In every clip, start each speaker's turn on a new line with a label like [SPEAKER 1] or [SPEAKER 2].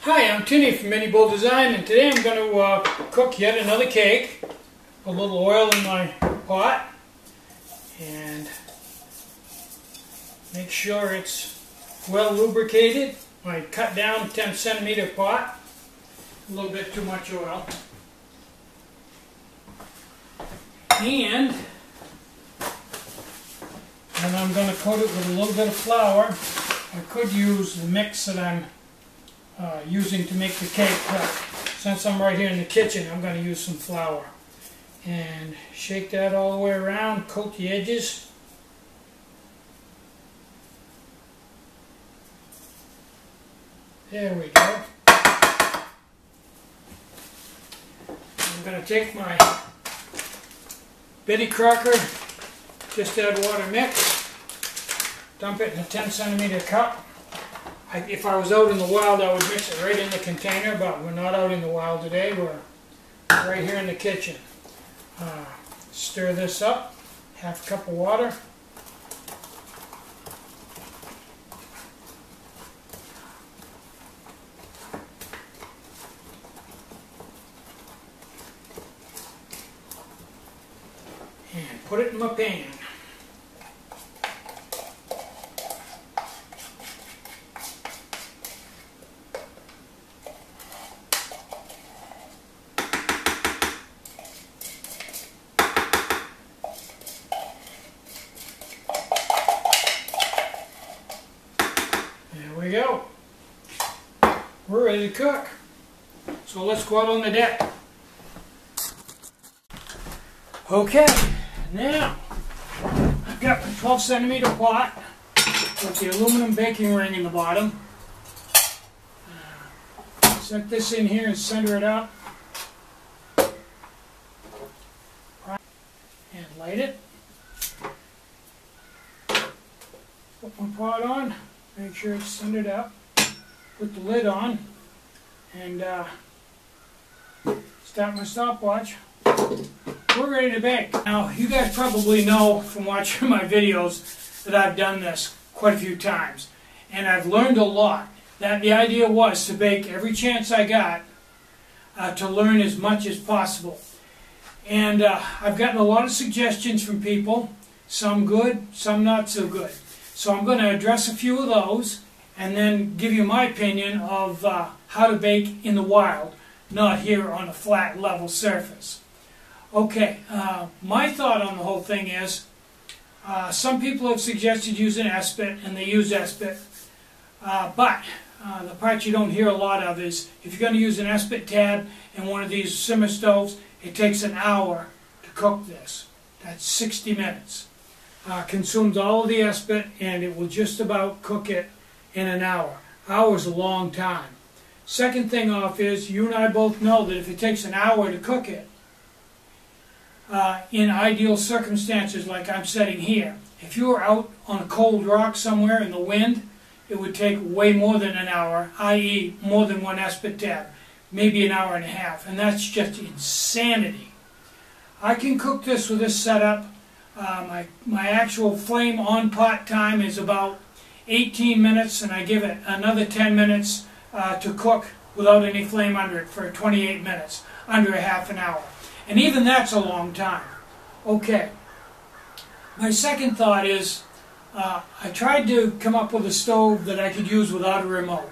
[SPEAKER 1] Hi, I'm Tinny from minibulldesign, and today I'm going to cook yet another cake. Put a little oil in my pot and make sure it's well lubricated. I cut down 10 centimeter pot, a little bit too much oil. And I'm going to coat it with a little bit of flour. I could use the mix that I'm using to make the cake, but since I'm right here in the kitchen, I'm going to use some flour. And shake that all the way around, coat the edges. There we go. I'm going to take my Betty Crocker, just add water mix, dump it in a 10 centimeter cup. If I was out in the wild, I would mix it right in the container, but we're not out in the wild today. We're right here in the kitchen. Stir this up, half a cup of water. And put it in my pan. There we go. We're ready to cook. So let's go out on the deck. Okay, now I've got my 12 centimeter pot with the aluminum baking ring in the bottom. Set this in here and center it up. And light it. Put my pot on. Make sure it's centered up. Put the lid on and start my stopwatch. We're ready to bake. Now, you guys probably know from watching my videos that I've done this quite a few times, and I've learned a lot. That the idea was to bake every chance I got to learn as much as possible. And I've gotten a lot of suggestions from people, some good, some not so good. So I'm going to address a few of those and then give you my opinion of how to bake in the wild, not here on a flat level surface. Okay, my thought on the whole thing is some people have suggested using S-bit, and they use S-bit, but the part you don't hear a lot of is if you're going to use an S-bit tab in one of these simmer stoves, it takes an hour to cook this. That's 60 minutes. Consumes all of the S-bit, and it will just about cook it in an hour. Hour's a long time. Second thing off is, you and I both know that if it takes an hour to cook it, in ideal circumstances like I'm setting here, if you were out on a cold rock somewhere in the wind, it would take way more than an hour, i.e. more than one S-bit tab, maybe an hour and a half, and that's just insanity. I can cook this with this setup. My actual flame on pot time is about 18 minutes, and I give it another 10 minutes to cook without any flame under it for 28 minutes, under a half an hour. And even that's a long time. Okay. My second thought is, I tried to come up with a stove that I could use without a remote.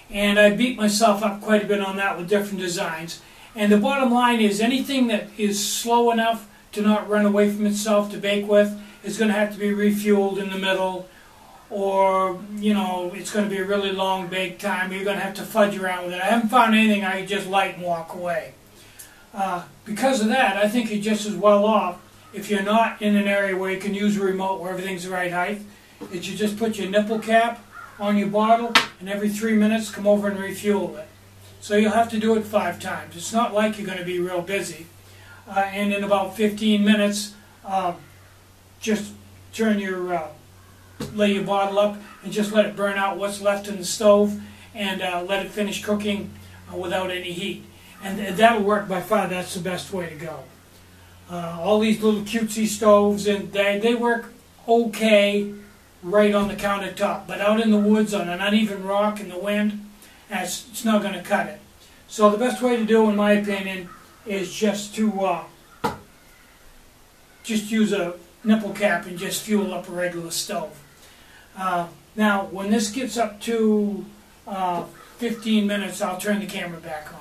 [SPEAKER 1] And I beat myself up quite a bit on that with different designs. And the bottom line is, anything that is slow enough to not run away from itself to bake with is going to have to be refueled in the middle, or, you know, it's going to be a really long bake time. You're going to have to fudge around with it. I haven't found anything I can just light and walk away. Because of that, I think you're just as well off if you're not in an area where you can use a remote where everything's the right height, that you just put your nipple cap on your bottle and every 3 minutes come over and refuel it. So you'll have to do it 5 times. It's not like you're going to be real busy. And in about 15 minutes, just turn your, lay your bottle up and just let it burn out what's left in the stove and let it finish cooking without any heat. And that'll work by far. That's the best way to go. All these little cutesy stoves, and they work okay right on the countertop, but out in the woods on an uneven rock in the wind, it's not going to cut it. So the best way to do, in my opinion, is just to just use a nipple cap and just fuel up a regular stove. Now, when this gets up to 15 minutes, I'll turn the camera back on.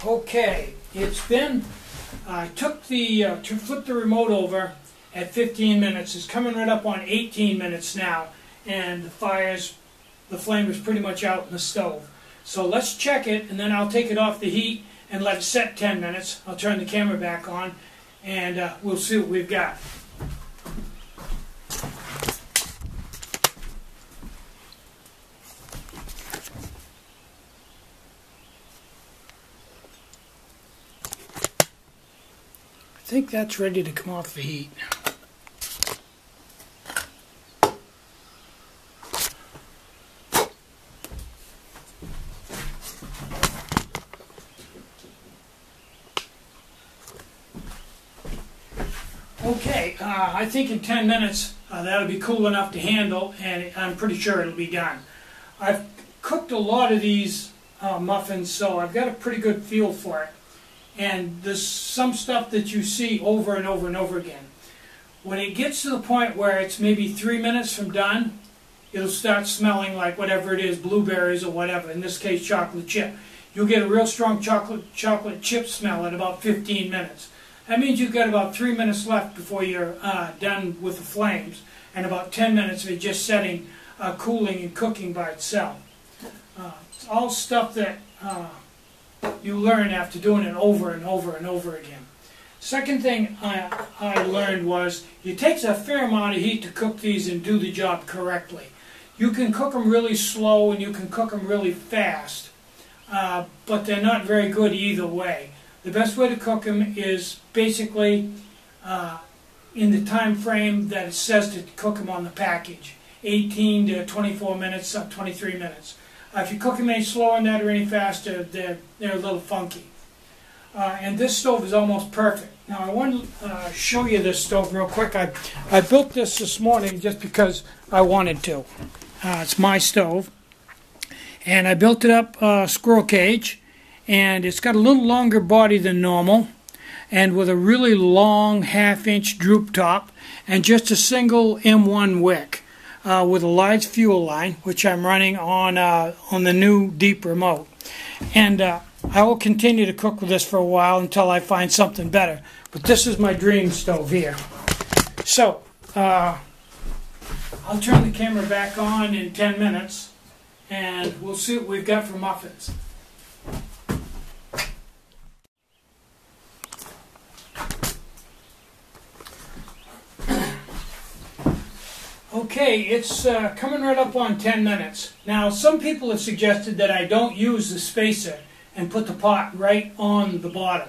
[SPEAKER 1] Okay, it's been, I took the, to flip the remote over at 15 minutes. It's coming right up on 18 minutes now, and the flame is pretty much out in the stove. So let's check it, and then I'll take it off the heat and let it set 10 minutes. I'll turn the camera back on, and we'll see what we've got. I think that's ready to come off the heat. Okay, I think in 10 minutes that'll be cool enough to handle, and I'm pretty sure it'll be done. I've cooked a lot of these muffins, so I've got a pretty good feel for it. And there's some stuff that you see over and over and over again. When it gets to the point where it's maybe 3 minutes from done, it'll start smelling like whatever it is, blueberries or whatever, in this case chocolate chip. You'll get a real strong chocolate chip smell at about 15 minutes. That means you've got about 3 minutes left before you're done with the flames, and about 10 minutes of it just setting, cooling and cooking by itself. It's all stuff that you learn after doing it over and over and over again. Second thing I learned was it takes a fair amount of heat to cook these and do the job correctly. You can cook them really slow and you can cook them really fast, but they're not very good either way. The best way to cook them is basically in the time frame that it says to cook them on the package. 18 to 24 minutes, 23 minutes. If you cook them any slower than that or any faster, they're a little funky. And this stove is almost perfect. Now I want to show you this stove real quick. I built this morning just because I wanted to. It's my stove. And I built it up squirrel cage. And it's got a little longer body than normal. And with a really long 1/2 inch droop top. And just a single M1 wick. With a large fuel line, which I'm running on the new deep remote. And I will continue to cook with this for a while until I find something better. But this is my dream stove here. So, I'll turn the camera back on in 10 minutes, and we'll see what we've got for muffins. Okay, it's coming right up on 10 minutes. Now, some people have suggested that I don't use the spacer and put the pot right on the bottom.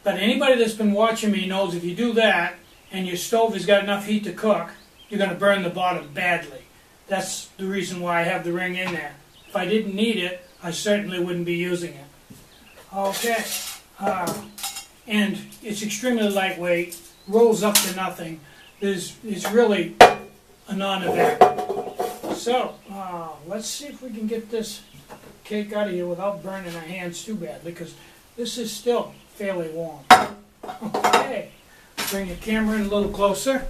[SPEAKER 1] But anybody that's been watching me knows if you do that and your stove has got enough heat to cook, you're going to burn the bottom badly. That's the reason why I have the ring in there. If I didn't need it, I certainly wouldn't be using it. Okay, and it's extremely lightweight, rolls up to nothing. It's really a non-event. So, let's see if we can get this cake out of here without burning our hands too badly, because this is still fairly warm. Okay, bring the camera in a little closer.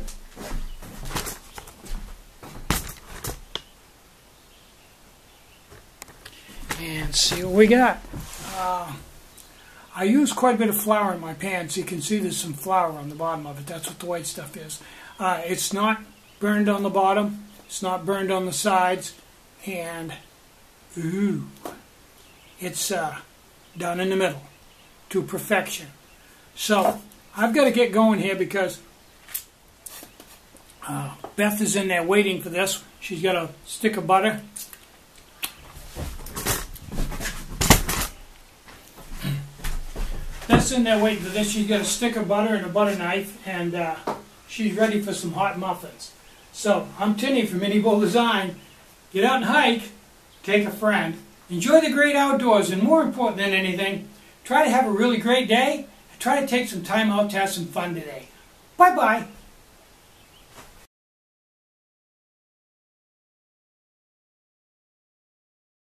[SPEAKER 1] And see what we got. I use quite a bit of flour in my pan, so you can see there's some flour on the bottom of it. That's what the white stuff is. It's not burned on the bottom, it's not burned on the sides, and ooh, it's done in the middle to perfection. So I've got to get going here because Beth is in there waiting for this. She's got a stick of butter. Beth's in there waiting for this. She's got a stick of butter and a butter knife, and she's ready for some hot muffins. So I'm Tinny from minibulldesign. Get out and hike, take a friend, enjoy the great outdoors, and more important than anything, try to have a really great day and try to take some time out to have some fun today. Bye-bye.